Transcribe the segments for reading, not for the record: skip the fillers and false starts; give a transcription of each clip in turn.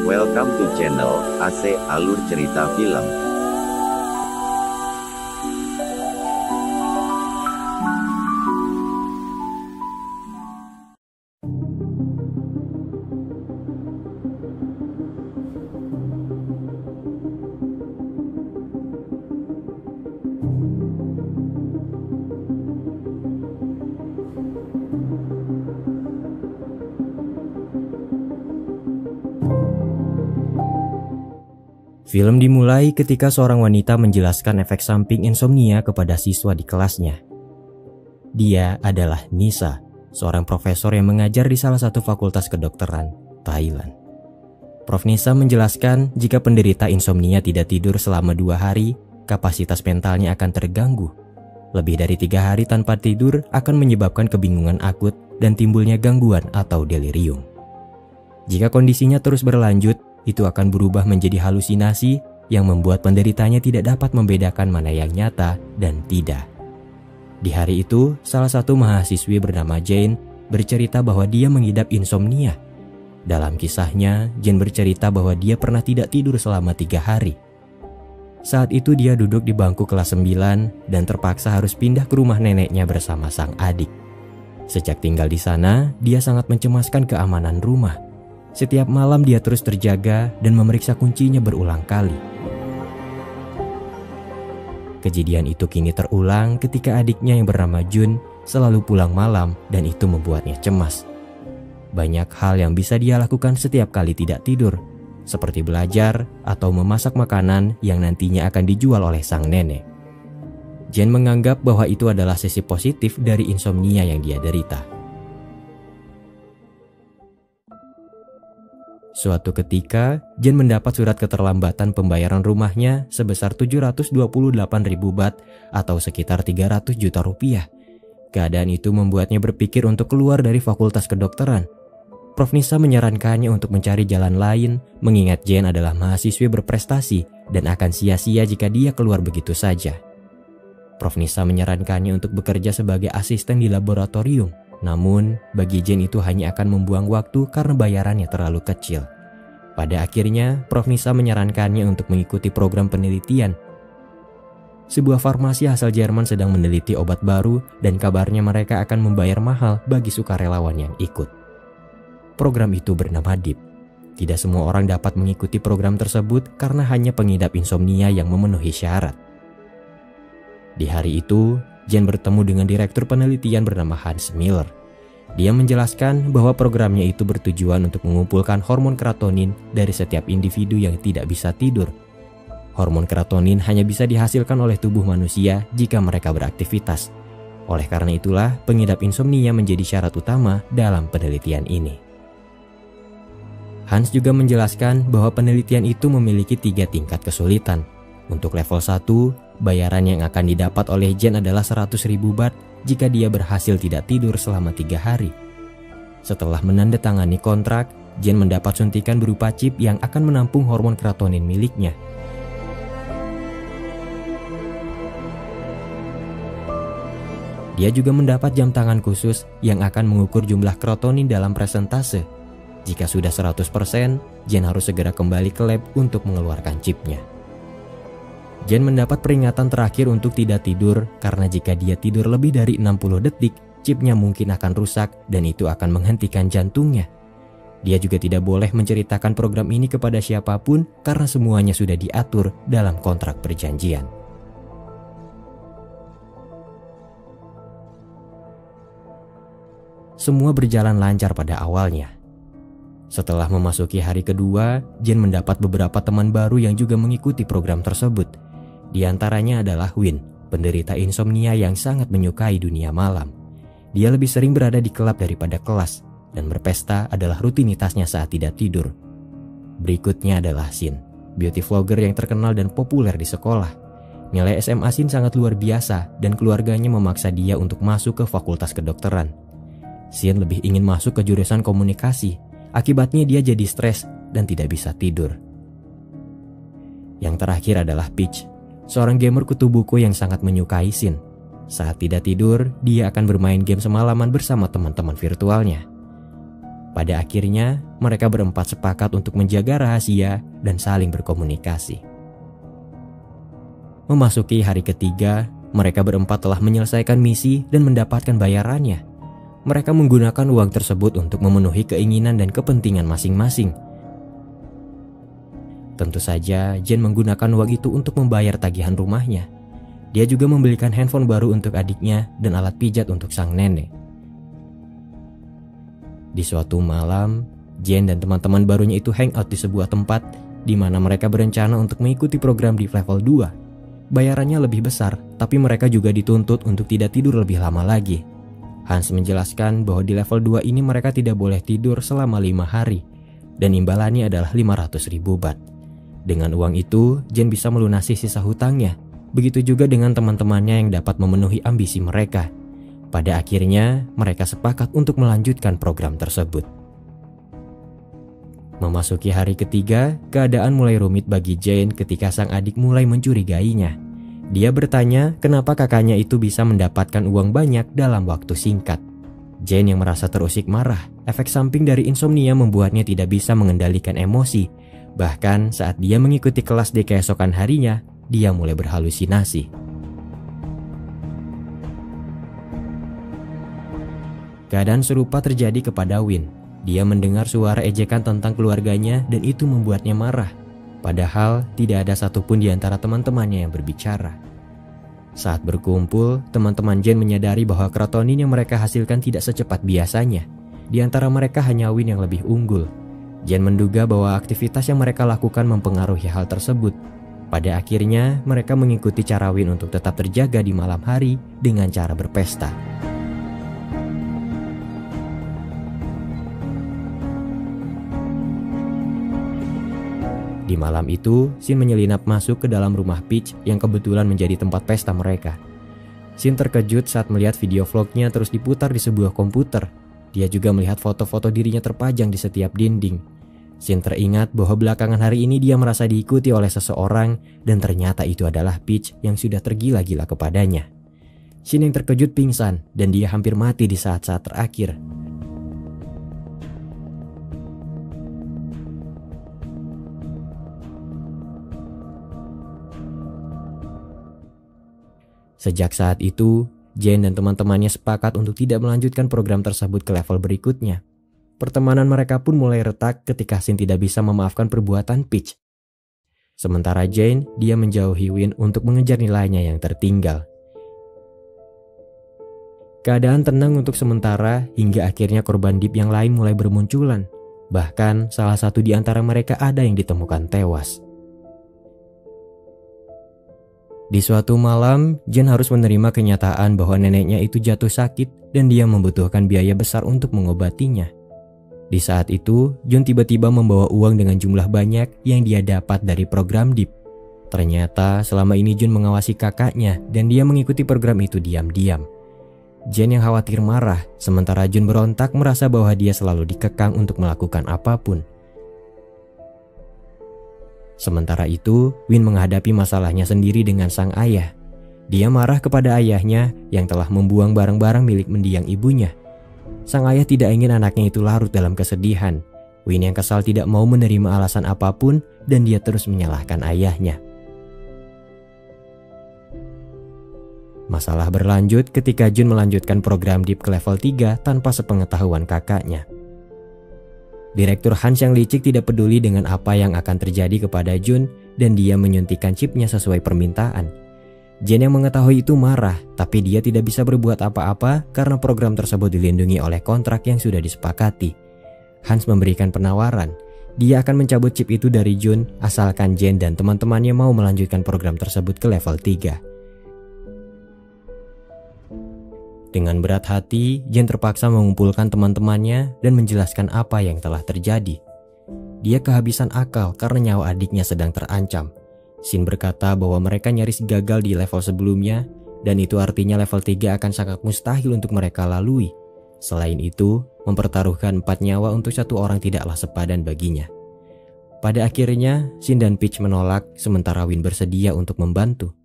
Welcome to channel AC Alur Cerita Film. Film dimulai ketika seorang wanita menjelaskan efek samping insomnia kepada siswa di kelasnya. Dia adalah Nisa, seorang profesor yang mengajar di salah satu fakultas kedokteran, Thailand. Prof. Nisa menjelaskan jika penderita insomnia tidak tidur selama 2 hari, kapasitas mentalnya akan terganggu. Lebih dari 3 hari tanpa tidur akan menyebabkan kebingungan akut dan timbulnya gangguan atau delirium. Jika kondisinya terus berlanjut, itu akan berubah menjadi halusinasi yang membuat penderitanya tidak dapat membedakan mana yang nyata dan tidak. Di hari itu, salah satu mahasiswi bernama Jane bercerita bahwa dia mengidap insomnia. Dalam kisahnya, Jane bercerita bahwa dia pernah tidak tidur selama 3 hari. Saat itu dia duduk di bangku kelas 9 dan terpaksa harus pindah ke rumah neneknya bersama sang adik. Sejak tinggal di sana, dia sangat mencemaskan keamanan rumah. Setiap malam dia terus terjaga dan memeriksa kuncinya berulang kali. Kejadian itu kini terulang ketika adiknya yang bernama Jun selalu pulang malam dan itu membuatnya cemas. Banyak hal yang bisa dia lakukan setiap kali tidak tidur, seperti belajar atau memasak makanan yang nantinya akan dijual oleh sang nenek. Jen menganggap bahwa itu adalah sisi positif dari insomnia yang dia derita. Suatu ketika, Jen mendapat surat keterlambatan pembayaran rumahnya sebesar 728.000 baht atau sekitar 300 juta rupiah. Keadaan itu membuatnya berpikir untuk keluar dari fakultas kedokteran. Prof. Nisa menyarankannya untuk mencari jalan lain, mengingat Jen adalah mahasiswi berprestasi dan akan sia-sia jika dia keluar begitu saja. Prof. Nisa menyarankannya untuk bekerja sebagai asisten di laboratorium. Namun, bagi Jen itu hanya akan membuang waktu karena bayarannya terlalu kecil. Pada akhirnya, Prof. Nisa menyarankannya untuk mengikuti program penelitian. Sebuah farmasi asal Jerman sedang meneliti obat baru dan kabarnya mereka akan membayar mahal bagi sukarelawan yang ikut. Program itu bernama DEEP. Tidak semua orang dapat mengikuti program tersebut karena hanya pengidap insomnia yang memenuhi syarat. Di hari itu, Jen bertemu dengan direktur penelitian bernama Hans Miller. Dia menjelaskan bahwa programnya itu bertujuan untuk mengumpulkan hormon keratonin dari setiap individu yang tidak bisa tidur. Hormon keratonin hanya bisa dihasilkan oleh tubuh manusia jika mereka beraktivitas. Oleh karena itulah, pengidap insomnia menjadi syarat utama dalam penelitian ini. Hans juga menjelaskan bahwa penelitian itu memiliki 3 tingkat kesulitan. Untuk level 1, bayaran yang akan didapat oleh Jen adalah 100.000 baht jika dia berhasil tidak tidur selama 3 hari. Setelah menandatangani kontrak, Jen mendapat suntikan berupa chip yang akan menampung hormon keratonin miliknya. Dia juga mendapat jam tangan khusus yang akan mengukur jumlah keratonin dalam persentase. Jika sudah 100%, Jen harus segera kembali ke lab untuk mengeluarkan chipnya. Jen mendapat peringatan terakhir untuk tidak tidur karena jika dia tidur lebih dari 60 detik, chipnya mungkin akan rusak dan itu akan menghentikan jantungnya. Dia juga tidak boleh menceritakan program ini kepada siapapun karena semuanya sudah diatur dalam kontrak perjanjian. Semua berjalan lancar pada awalnya. Setelah memasuki hari kedua, Jen mendapat beberapa teman baru yang juga mengikuti program tersebut. Di antaranya adalah Win, penderita insomnia yang sangat menyukai dunia malam. Dia lebih sering berada di klub daripada kelas, dan berpesta adalah rutinitasnya saat tidak tidur. Berikutnya adalah Sin, beauty vlogger yang terkenal dan populer di sekolah. Nilai SMA Sin sangat luar biasa, dan keluarganya memaksa dia untuk masuk ke fakultas kedokteran. Sin lebih ingin masuk ke jurusan komunikasi, akibatnya dia jadi stres dan tidak bisa tidur. Yang terakhir adalah Peach, seorang gamer kutu buku yang sangat menyukai Sin. Saat tidak tidur, dia akan bermain game semalaman bersama teman-teman virtualnya. Pada akhirnya, mereka berempat sepakat untuk menjaga rahasia dan saling berkomunikasi. Memasuki hari ketiga, mereka berempat telah menyelesaikan misi dan mendapatkan bayarannya. Mereka menggunakan uang tersebut untuk memenuhi keinginan dan kepentingan masing-masing. Tentu saja, Jen menggunakan uang itu untuk membayar tagihan rumahnya. Dia juga membelikan handphone baru untuk adiknya dan alat pijat untuk sang nenek. Di suatu malam, Jen dan teman-teman barunya itu hangout di sebuah tempat di mana mereka berencana untuk mengikuti program di level 2. Bayarannya lebih besar, tapi mereka juga dituntut untuk tidak tidur lebih lama lagi. Hans menjelaskan bahwa di level 2 ini mereka tidak boleh tidur selama 5 hari, dan imbalannya adalah 500.000 baht. Dengan uang itu, Jen bisa melunasi sisa hutangnya. Begitu juga dengan teman-temannya yang dapat memenuhi ambisi mereka. Pada akhirnya, mereka sepakat untuk melanjutkan program tersebut. Memasuki hari ketiga, keadaan mulai rumit bagi Jane ketika sang adik mulai mencurigainya. Dia bertanya kenapa kakaknya itu bisa mendapatkan uang banyak dalam waktu singkat. Jane yang merasa terusik marah, efek samping dari insomnia membuatnya tidak bisa mengendalikan emosi. Bahkan saat dia mengikuti kelas di keesokan harinya, dia mulai berhalusinasi. Keadaan serupa terjadi kepada Win. Dia mendengar suara ejekan tentang keluarganya dan itu membuatnya marah. Padahal tidak ada satupun di antara teman-temannya yang berbicara. Saat berkumpul, teman-teman Jen menyadari bahwa krotonin yang mereka hasilkan tidak secepat biasanya. Di antara mereka hanya Win yang lebih unggul. Jen menduga bahwa aktivitas yang mereka lakukan mempengaruhi hal tersebut. Pada akhirnya, mereka mengikuti cara Win untuk tetap terjaga di malam hari dengan cara berpesta. Di malam itu, Shin menyelinap masuk ke dalam rumah Peach yang kebetulan menjadi tempat pesta mereka. Shin terkejut saat melihat video vlognya terus diputar di sebuah komputer. Dia juga melihat foto-foto dirinya terpajang di setiap dinding. Shin teringat bahwa belakangan hari ini dia merasa diikuti oleh seseorang dan ternyata itu adalah Peach yang sudah tergila-gila kepadanya. Shin yang terkejut pingsan dan dia hampir mati di saat-saat terakhir. Sejak saat itu, Jane dan teman-temannya sepakat untuk tidak melanjutkan program tersebut ke level berikutnya. Pertemanan mereka pun mulai retak ketika Shin tidak bisa memaafkan perbuatan Peach. Sementara Jane, dia menjauhi Win untuk mengejar nilainya yang tertinggal. Keadaan tenang untuk sementara hingga akhirnya korban deep yang lain mulai bermunculan. Bahkan salah satu di antara mereka ada yang ditemukan tewas. Di suatu malam, Jane harus menerima kenyataan bahwa neneknya itu jatuh sakit dan dia membutuhkan biaya besar untuk mengobatinya. Di saat itu, Jun tiba-tiba membawa uang dengan jumlah banyak yang dia dapat dari program DIP. Ternyata selama ini Jun mengawasi kakaknya dan dia mengikuti program itu diam-diam. Jane yang khawatir marah, sementara Jun berontak merasa bahwa dia selalu dikekang untuk melakukan apapun. Sementara itu, Win menghadapi masalahnya sendiri dengan sang ayah. Dia marah kepada ayahnya yang telah membuang barang-barang milik mendiang ibunya. Sang ayah tidak ingin anaknya itu larut dalam kesedihan. Win yang kesal tidak mau menerima alasan apapun dan dia terus menyalahkan ayahnya. Masalah berlanjut ketika Jun melanjutkan program DIP ke level 3 tanpa sepengetahuan kakaknya. Direktur Hans yang licik tidak peduli dengan apa yang akan terjadi kepada Jun dan dia menyuntikkan chipnya sesuai permintaan. Jane yang mengetahui itu marah, tapi dia tidak bisa berbuat apa-apa karena program tersebut dilindungi oleh kontrak yang sudah disepakati. Hans memberikan penawaran, dia akan mencabut chip itu dari Jun asalkan Jane dan teman-temannya mau melanjutkan program tersebut ke level 3. Dengan berat hati, Jane terpaksa mengumpulkan teman-temannya dan menjelaskan apa yang telah terjadi. Dia kehabisan akal karena nyawa adiknya sedang terancam. Shin berkata bahwa mereka nyaris gagal di level sebelumnya dan itu artinya level 3 akan sangat mustahil untuk mereka lalui. Selain itu, mempertaruhkan 4 nyawa untuk 1 orang tidaklah sepadan baginya. Pada akhirnya, Shin dan Peach menolak sementara Win bersedia untuk membantu.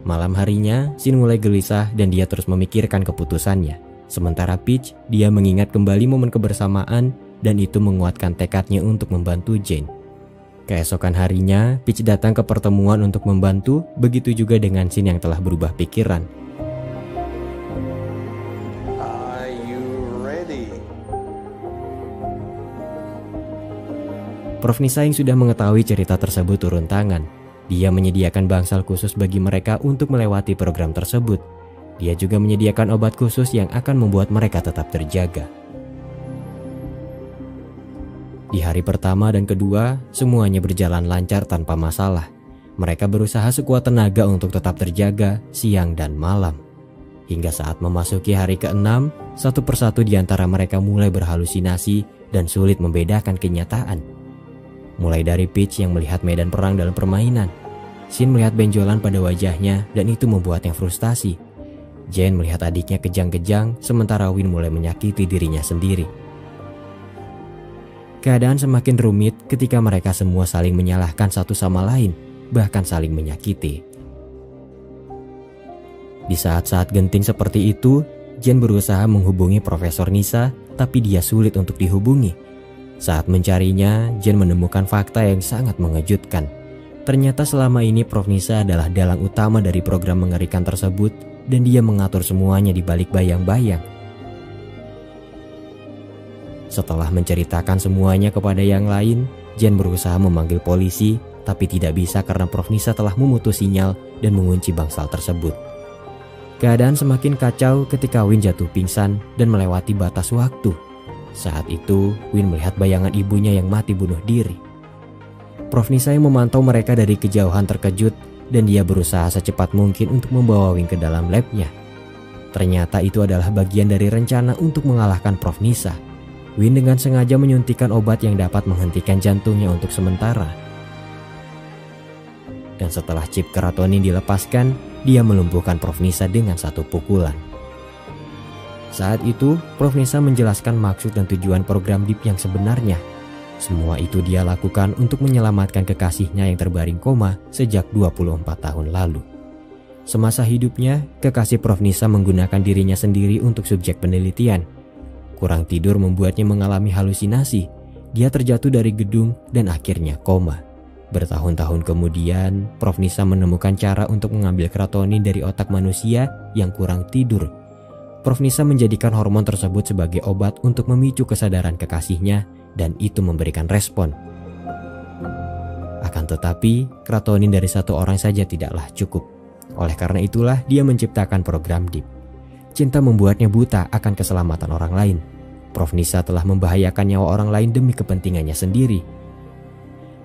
Malam harinya, Shin mulai gelisah dan dia terus memikirkan keputusannya. Sementara Peach, dia mengingat kembali momen kebersamaan dan itu menguatkan tekadnya untuk membantu Jane. Keesokan harinya, Peach datang ke pertemuan untuk membantu, begitu juga dengan Shin yang telah berubah pikiran. Are you ready? Prof Nisa yang sudah mengetahui cerita tersebut turun tangan. Dia menyediakan bangsal khusus bagi mereka untuk melewati program tersebut. Dia juga menyediakan obat khusus yang akan membuat mereka tetap terjaga. Di hari pertama dan kedua, semuanya berjalan lancar tanpa masalah. Mereka berusaha sekuat tenaga untuk tetap terjaga siang dan malam. Hingga saat memasuki hari ke-6, satu persatu di antara mereka mulai berhalusinasi dan sulit membedakan kenyataan. Mulai dari Peach yang melihat medan perang dalam permainan. Shin melihat benjolan pada wajahnya dan itu membuatnya frustasi. Jane melihat adiknya kejang-kejang, sementara Win mulai menyakiti dirinya sendiri. Keadaan semakin rumit ketika mereka semua saling menyalahkan satu sama lain, bahkan saling menyakiti. Di saat-saat genting seperti itu, Jane berusaha menghubungi Profesor Nisa, tapi dia sulit untuk dihubungi. Saat mencarinya, Jane menemukan fakta yang sangat mengejutkan. Ternyata selama ini Prof Nisa adalah dalang utama dari program mengerikan tersebut dan dia mengatur semuanya di balik bayang-bayang. Setelah menceritakan semuanya kepada yang lain, Jane berusaha memanggil polisi, tapi tidak bisa karena Prof Nisa telah memutus sinyal dan mengunci bangsal tersebut. Keadaan semakin kacau ketika Win jatuh pingsan dan melewati batas waktu. Saat itu, Win melihat bayangan ibunya yang mati bunuh diri. Prof Nisa yang memantau mereka dari kejauhan terkejut dan dia berusaha secepat mungkin untuk membawa Win ke dalam labnya. Ternyata itu adalah bagian dari rencana untuk mengalahkan Prof Nisa. Win dengan sengaja menyuntikkan obat yang dapat menghentikan jantungnya untuk sementara. Dan setelah chip keratonin dilepaskan, dia melumpuhkan Prof Nisa dengan satu pukulan. Saat itu, Prof Nisa menjelaskan maksud dan tujuan program DIP yang sebenarnya. Semua itu dia lakukan untuk menyelamatkan kekasihnya yang terbaring koma sejak 24 tahun lalu. Semasa hidupnya, kekasih Prof Nisa menggunakan dirinya sendiri untuk subjek penelitian. Kurang tidur membuatnya mengalami halusinasi. Dia terjatuh dari gedung dan akhirnya koma. Bertahun-tahun kemudian, Prof Nisa menemukan cara untuk mengambil keratonin dari otak manusia yang kurang tidur. Prof Nisa menjadikan hormon tersebut sebagai obat untuk memicu kesadaran kekasihnya dan itu memberikan respon. Akan tetapi, keratonin dari satu orang saja tidaklah cukup. Oleh karena itulah dia menciptakan program DIP. Cinta membuatnya buta akan keselamatan orang lain. Prof Nisa telah membahayakan nyawa orang lain demi kepentingannya sendiri.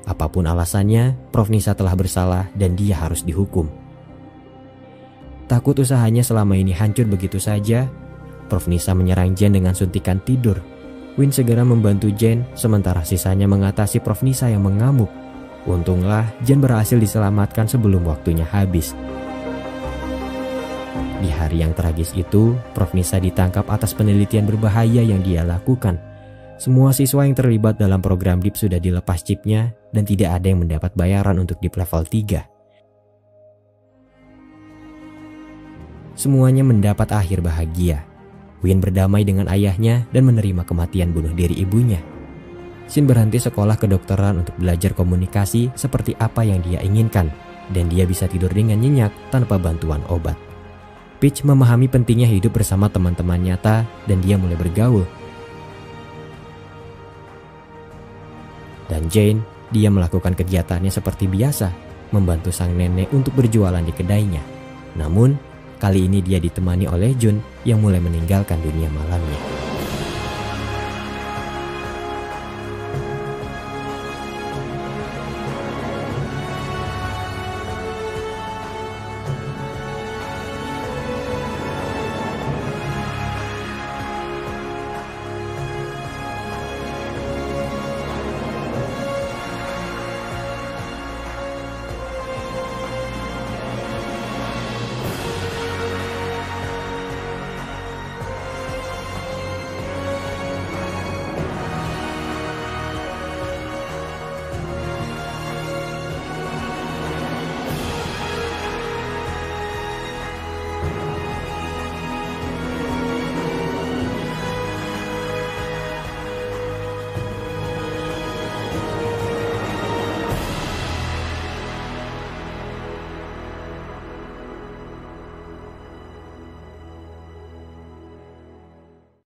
Apapun alasannya, Prof Nisa telah bersalah dan dia harus dihukum. Takut usahanya selama ini hancur begitu saja, Prof Nisa menyerang Jane dengan suntikan tidur. Win segera membantu Jane, sementara sisanya mengatasi Prof Nisa yang mengamuk. Untunglah Jane berhasil diselamatkan sebelum waktunya habis. Di hari yang tragis itu, Prof Nisa ditangkap atas penelitian berbahaya yang dia lakukan. Semua siswa yang terlibat dalam program DIP sudah dilepas chipnya dan tidak ada yang mendapat bayaran untuk DIP level 3. Semuanya mendapat akhir bahagia. Win berdamai dengan ayahnya dan menerima kematian bunuh diri ibunya. Shin berhenti sekolah kedokteran untuk belajar komunikasi seperti apa yang dia inginkan, dan dia bisa tidur dengan nyenyak tanpa bantuan obat. Peach memahami pentingnya hidup bersama teman-teman nyata dan dia mulai bergaul. Dan Jane, dia melakukan kegiatannya seperti biasa, membantu sang nenek untuk berjualan di kedainya. Namun, kali ini dia ditemani oleh Jun yang mulai meninggalkan dunia malamnya.